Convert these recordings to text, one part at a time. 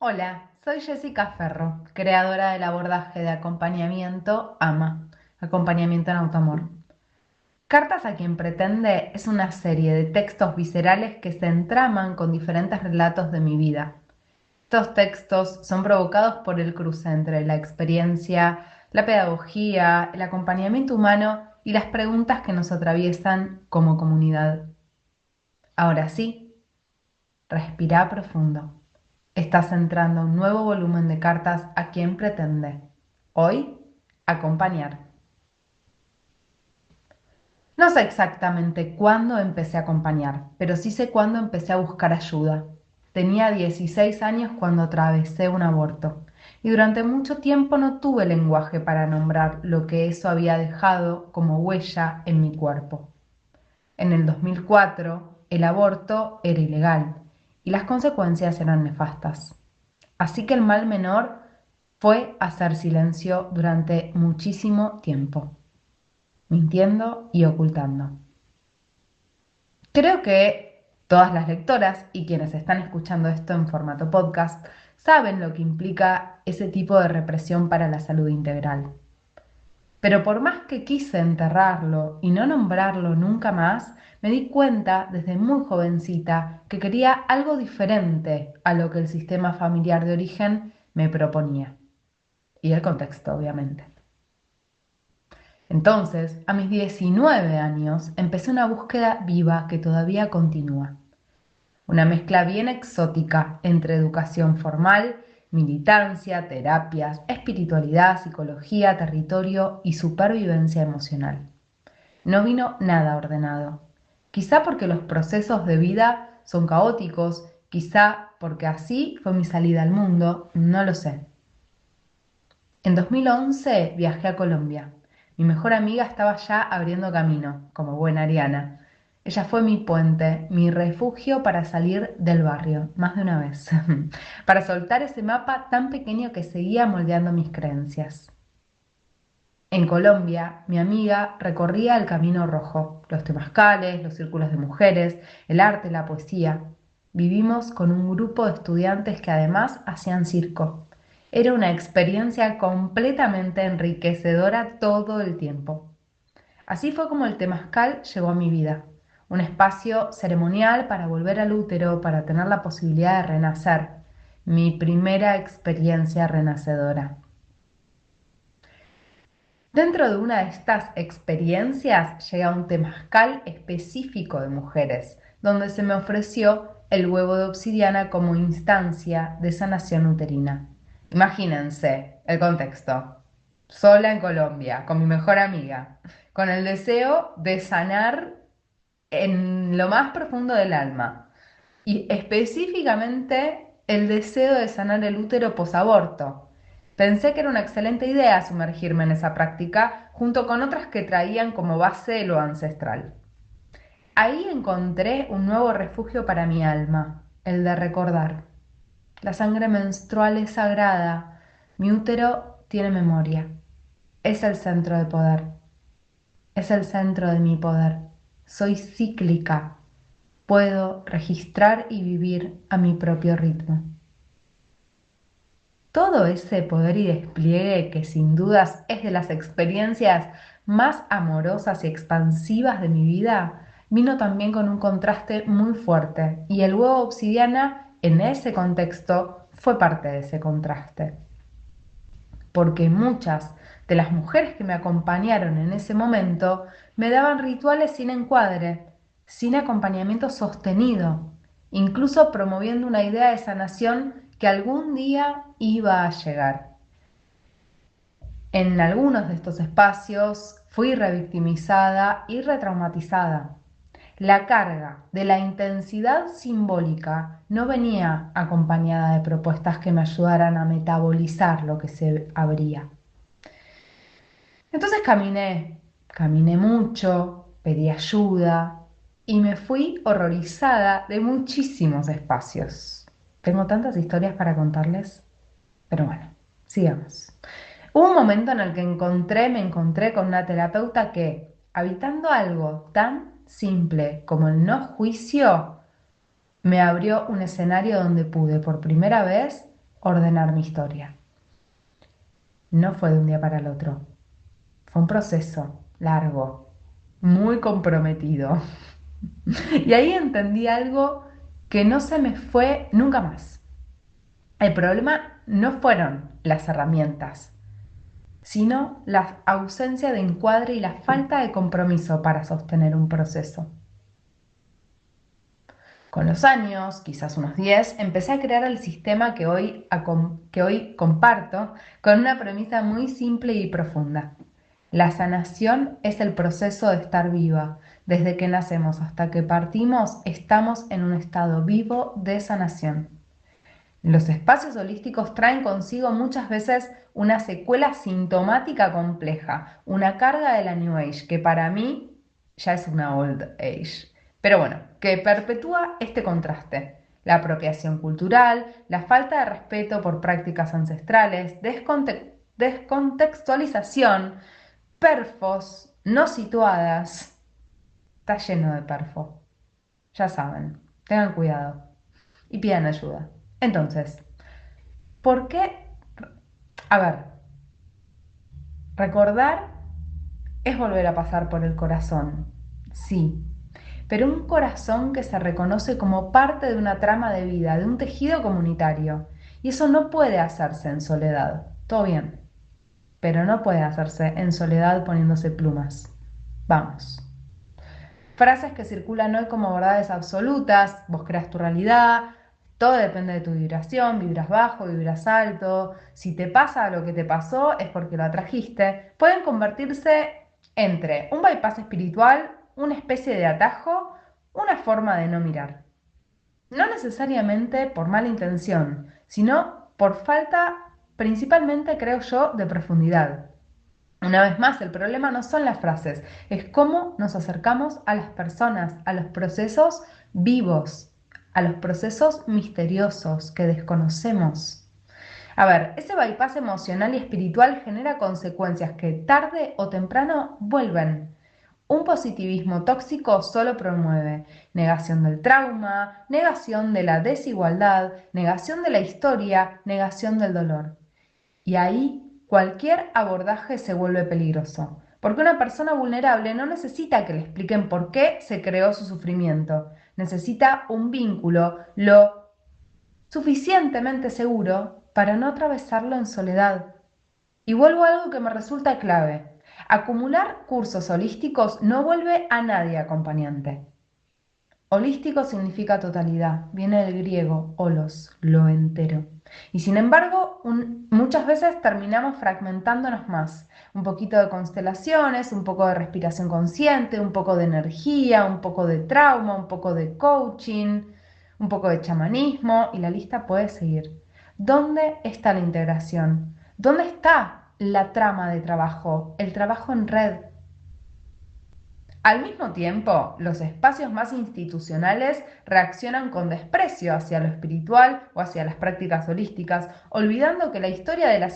Hola, soy Jessica Ferro, creadora del abordaje de acompañamiento AMA, acompañamiento en autoamor. Cartas a quien pretende es una serie de textos viscerales que se entraman con diferentes relatos de mi vida. Estos textos son provocados por el cruce entre la experiencia, la pedagogía, el acompañamiento humano y las preguntas que nos atraviesan como comunidad. Ahora sí, respira profundo. Estás entrando a un nuevo volumen de cartas a quien pretende. Hoy, acompañar. No sé exactamente cuándo empecé a acompañar, pero sí sé cuándo empecé a buscar ayuda. Tenía 16 años cuando atravesé un aborto y durante mucho tiempo no tuve lenguaje para nombrar lo que eso había dejado como huella en mi cuerpo. En el 2004, el aborto era ilegal y las consecuencias eran nefastas. Así que el mal menor fue hacer silencio durante muchísimo tiempo, mintiendo y ocultando. Creo que todas las lectoras y quienes están escuchando esto en formato podcast saben lo que implica ese tipo de represión para la salud integral. Pero por más que quise enterrarlo y no nombrarlo nunca más, me di cuenta desde muy jovencita que quería algo diferente a lo que el sistema familiar de origen me proponía. Y el contexto, obviamente. Entonces, a mis 19 años, empecé una búsqueda viva que todavía continúa. Una mezcla bien exótica entre educación formal, militancia, terapias, espiritualidad, psicología, territorio y supervivencia emocional. No vino nada ordenado. Quizá porque los procesos de vida son caóticos, quizá porque así fue mi salida al mundo, no lo sé. En 2011 viajé a Colombia. Mi mejor amiga estaba ya abriendo camino, como buena ariana. Ella fue mi puente, mi refugio para salir del barrio, más de una vez, para soltar ese mapa tan pequeño que seguía moldeando mis creencias. En Colombia, mi amiga recorría el Camino Rojo, los temazcales, los círculos de mujeres, el arte, la poesía. Vivimos con un grupo de estudiantes que además hacían circo. Era una experiencia completamente enriquecedora todo el tiempo. Así fue como el temazcal llegó a mi vida, un espacio ceremonial para volver al útero, para tener la posibilidad de renacer, mi primera experiencia renacedora. Dentro de una de estas experiencias llega un temazcal específico de mujeres, donde se me ofreció el huevo de obsidiana como instancia de sanación uterina. Imagínense el contexto. Sola en Colombia, con mi mejor amiga, con el deseo de sanar en lo más profundo del alma y específicamente el deseo de sanar el útero posaborto. Pensé que era una excelente idea sumergirme en esa práctica junto con otras que traían como base lo ancestral. Ahí encontré un nuevo refugio para mi alma, el de recordar. La sangre menstrual es sagrada, mi útero tiene memoria, es el centro de poder, es el centro de mi poder. Soy cíclica, puedo registrar y vivir a mi propio ritmo. Todo ese poder y despliegue que sin dudas es de las experiencias más amorosas y expansivas de mi vida, vino también con un contraste muy fuerte y el huevo obsidiana en ese contexto fue parte de ese contraste. Porque muchas de las mujeres que me acompañaron en ese momento me daban rituales sin encuadre, sin acompañamiento sostenido, incluso promoviendo una idea de sanación que algún día iba a llegar. En algunos de estos espacios fui revictimizada y retraumatizada. La carga de la intensidad simbólica no venía acompañada de propuestas que me ayudaran a metabolizar lo que se abría. Entonces caminé mucho, pedí ayuda y me fui horrorizada de muchísimos espacios. Tengo tantas historias para contarles, pero bueno, sigamos. Hubo un momento en el que me encontré con una terapeuta que, habitando algo tan simple como el no juicio, me abrió un escenario donde pude por primera vez ordenar mi historia. No fue de un día para el otro. Fue un proceso largo, muy comprometido. Y ahí entendí algo que no se me fue nunca más. El problema no fueron las herramientas, sino la ausencia de encuadre y la falta de compromiso para sostener un proceso. Con los años, quizás unos 10, empecé a crear el sistema que hoy comparto con una premisa muy simple y profunda. La sanación es el proceso de estar viva. Desde que nacemos hasta que partimos, estamos en un estado vivo de sanación. Los espacios holísticos traen consigo muchas veces una secuela sintomática compleja, una carga de la New Age, que para mí ya es una Old Age. Pero bueno, que perpetúa este contraste. La apropiación cultural, la falta de respeto por prácticas ancestrales, descontextualización, perfos no situadas. Está lleno de perfo. Ya saben, tengan cuidado y pidan ayuda. Entonces, ¿por qué? A ver, recordar es volver a pasar por el corazón, sí, pero un corazón que se reconoce como parte de una trama de vida, de un tejido comunitario. Y eso no puede hacerse en soledad. Todo bien, pero no puede hacerse en soledad poniéndose plumas. Vamos. Frases que circulan hoy como verdades absolutas, vos creas tu realidad, todo depende de tu vibración, vibras bajo, vibras alto, si te pasa lo que te pasó es porque lo atrajiste, pueden convertirse entre un bypass espiritual, una especie de atajo, una forma de no mirar. No necesariamente por mala intención, sino por falta, principalmente creo yo, de profundidad. Una vez más, el problema no son las frases, es cómo nos acercamos a las personas, a los procesos vivos, a los procesos misteriosos que desconocemos. A ver, ese bypass emocional y espiritual genera consecuencias que tarde o temprano vuelven. Un positivismo tóxico solo promueve negación del trauma, negación de la desigualdad, negación de la historia, negación del dolor. Y ahí cualquier abordaje se vuelve peligroso, porque una persona vulnerable no necesita que le expliquen por qué se creó su sufrimiento, necesita un vínculo lo suficientemente seguro para no atravesarlo en soledad. Y vuelvo a algo que me resulta clave. Acumular cursos holísticos no vuelve a nadie acompañante. Holístico significa totalidad, viene del griego holos, lo entero. Y sin embargo, muchas veces terminamos fragmentándonos más. Un poquito de constelaciones, un poco de respiración consciente, un poco de energía, un poco de trauma, un poco de coaching, un poco de chamanismo y la lista puede seguir. ¿Dónde está la integración? ¿Dónde está la trama de trabajo, el trabajo en red? Al mismo tiempo, los espacios más institucionales reaccionan con desprecio hacia lo espiritual o hacia las prácticas holísticas, olvidando que la historia de la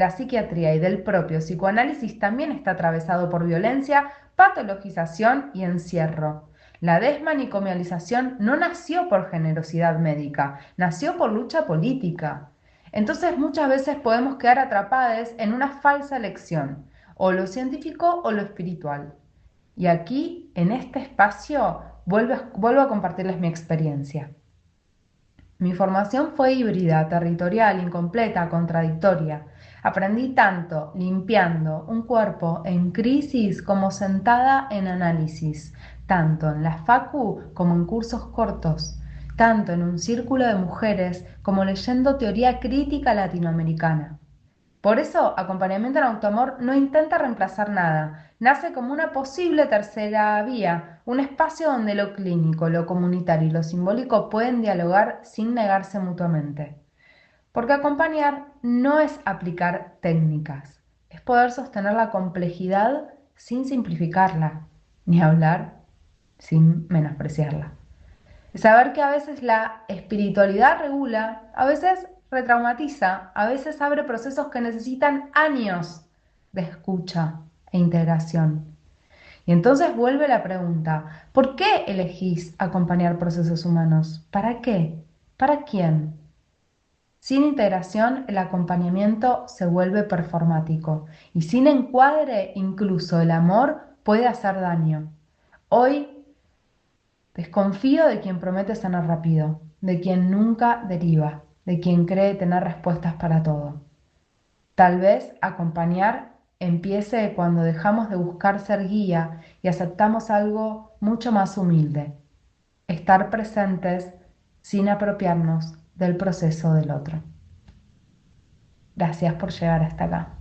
psiquiatría y del propio psicoanálisis también está atravesado por violencia, patologización y encierro. La desmanicomialización no nació por generosidad médica, nació por lucha política. Entonces muchas veces podemos quedar atrapados en una falsa elección, o lo científico o lo espiritual. Y aquí, en este espacio, vuelvo a compartirles mi experiencia. Mi formación fue híbrida, territorial, incompleta, contradictoria. Aprendí tanto limpiando un cuerpo en crisis como sentada en análisis, tanto en la facu como en cursos cortos, tanto en un círculo de mujeres como leyendo teoría crítica latinoamericana. Por eso, acompañamiento en autoamor no intenta reemplazar nada, nace como una posible tercera vía, un espacio donde lo clínico, lo comunitario y lo simbólico pueden dialogar sin negarse mutuamente. Porque acompañar no es aplicar técnicas, es poder sostener la complejidad sin simplificarla, ni hablar sin menospreciarla. Saber que a veces la espiritualidad regula, a veces retraumatiza, a veces abre procesos que necesitan años de escucha e integración. Y entonces vuelve la pregunta, ¿por qué elegís acompañar procesos humanos? ¿Para qué? ¿Para quién? Sin integración, el acompañamiento se vuelve performático y sin encuadre, incluso el amor puede hacer daño. Hoy desconfío de quien promete sanar rápido, de quien nunca deriva, de quien cree tener respuestas para todo. Tal vez acompañar empiece cuando dejamos de buscar ser guía y aceptamos algo mucho más humilde, estar presentes sin apropiarnos del proceso del otro. Gracias por llegar hasta acá.